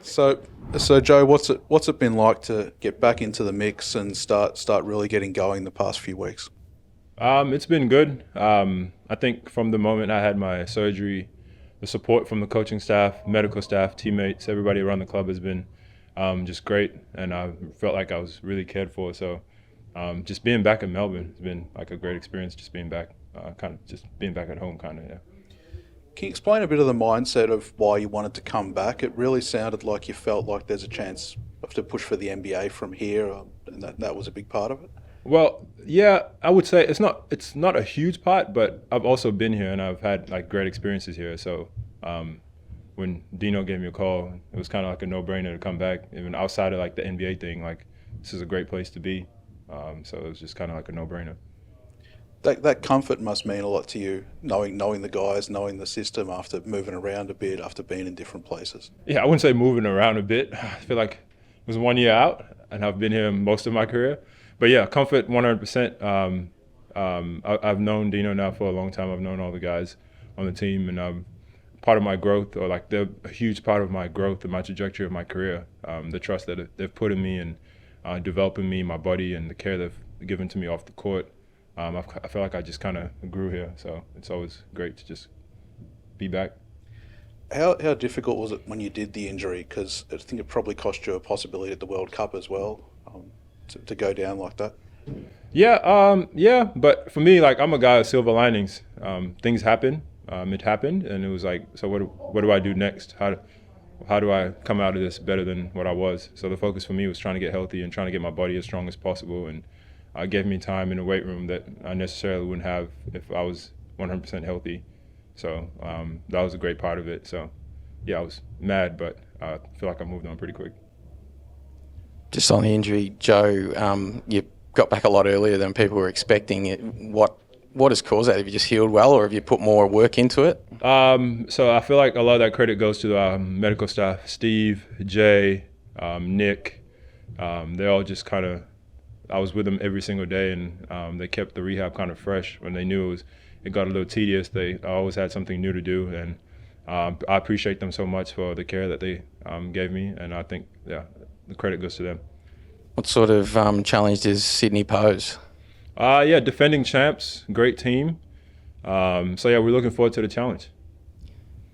So, so Joe, what's it been like to get back into the mix and start really getting going the past few weeks? It's been good. I think from the moment I had my surgery, the support from the coaching staff, medical staff, teammates, everybody around the club has been just great, and I felt like I was really cared for. So, just being back in Melbourne has been like a great experience. Just being back, kind of just being back at home, kind of. Yeah. Can you explain a bit of the mindset of why you wanted to come back? It really sounded like you felt like there's a chance to push for the NBA from here, and that was a big part of it. Well, yeah, I would say it's not a huge part, but I've also been here and I've had like great experiences here. So when Dino gave me a call, it was kind of like a no-brainer to come back, even outside of like the NBA thing. Like this is a great place to be. So it was just kind of like a no-brainer. That comfort must mean a lot to you, knowing the guys, knowing the system after moving around a bit, after being in different places. Yeah, I wouldn't say moving around a bit. I feel like it was 1 year out, and I've been here most of my career. But yeah, comfort 100%. I've known Dino now for a long time. I've known all the guys on the team, and part of my growth, or like they're a huge part of my growth and my trajectory of my career. The trust that they've put in me and developing me, my body, and the care they've given to me off the court. I feel like I just kind of grew here, so it's always great to just be back. How difficult was it when you did the injury? Because I think it probably cost you a possibility at the World Cup as well, to go down like that. Yeah, but for me, like I'm a guy of silver linings. Things happen. It happened, and it was like, so what do I do next? How do I come out of this better than what I was? So the focus for me was trying to get healthy and trying to get my body as strong as possible, and gave me time in the weight room that I necessarily wouldn't have if I was 100% healthy. So that was a great part of it. So yeah, I was mad, but I feel like I moved on pretty quick. Just on the injury, Joe, you got back a lot earlier than people were expecting. What has caused that? Have you just healed well, or have you put more work into it? So I feel like a lot of that credit goes to the medical staff, Steve, Jay, Nick. They all just kind of, I was with them every single day, and they kept the rehab kind of fresh when they knew it got a little tedious. They always had something new to do, and I appreciate them so much for the care that they gave me, and I think, yeah, the credit goes to them. What sort of challenge does Sydney pose? Yeah, defending champs, great team. So yeah, we're looking forward to the challenge.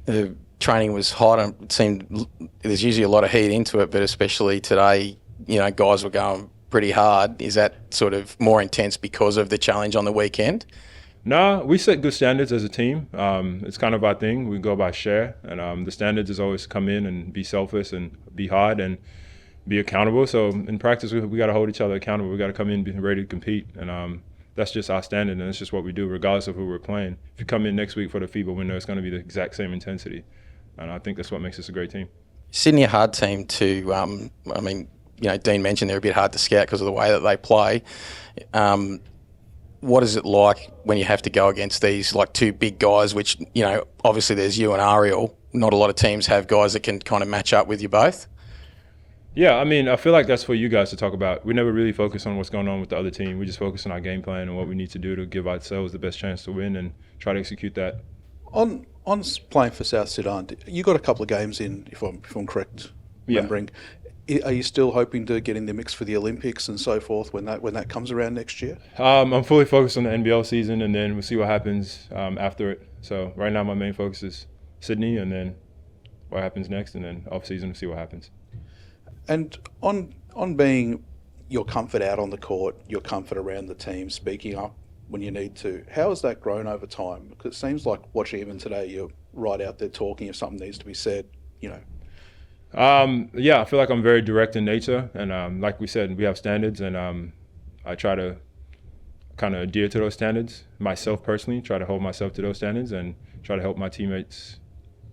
The training was hot. It seemed there's usually a lot of heat into it, but especially today, guys were going pretty hard. Is that sort of more intense because of the challenge on the weekend? Nah, we set good standards as a team. It's kind of our thing. We go by share, and the standards is always come in and be selfless and be hard and be accountable. So in practice, we got to hold each other accountable. We got to come in, be ready to compete, and that's just our standard, and it's just what we do, regardless of who we're playing. If you come in next week for the FIBA window, it's going to be the exact same intensity, and I think that's what makes us a great team. Sydney a hard team to. Dean mentioned they're a bit hard to scout because of the way that they play. What is it like when you have to go against these like two big guys, which, obviously there's you and Ariel. Not a lot of teams have guys that can kind of match up with you both. Yeah, I mean, I feel like that's for you guys to talk about. We never really focus on what's going on with the other team. We just focus on our game plan and what we need to do to give ourselves the best chance to win and try to execute that. On playing for South Sudan, you got a couple of games in, if I'm correct, remembering. Are you still hoping to get in the mix for the Olympics and so forth when that comes around next year? I'm fully focused on the NBL season, and then we'll see what happens after it. So right now my main focus is Sydney, and then what happens next, and then off season we'll see what happens. And on being your comfort out on the court, your comfort around the team, speaking up when you need to, how has that grown over time? Because it seems like watching even today, you're right out there talking if something needs to be said, Yeah, I feel like I'm very direct in nature, and like we said, we have standards, and I try to kind of adhere to those standards myself personally, try to hold myself to those standards, and try to help my teammates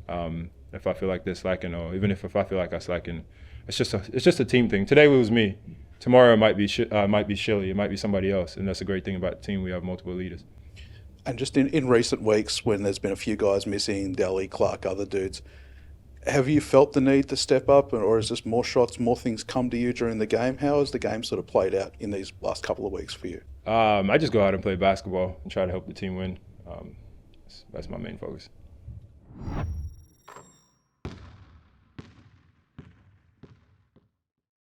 if I feel like they're slacking, or even if I feel like I'm slacking. It's just a team thing. Today it was me. Tomorrow it might be Shilly. It might be somebody else, and that's a great thing about the team. We have multiple leaders. And just in recent weeks, when there's been a few guys missing, Delhi, Clark, other dudes, have you felt the need to step up, or is this more shots, more things come to you during the game? How has the game sort of played out in these last couple of weeks for you? I just go out and play basketball and try to help the team win. That's my main focus.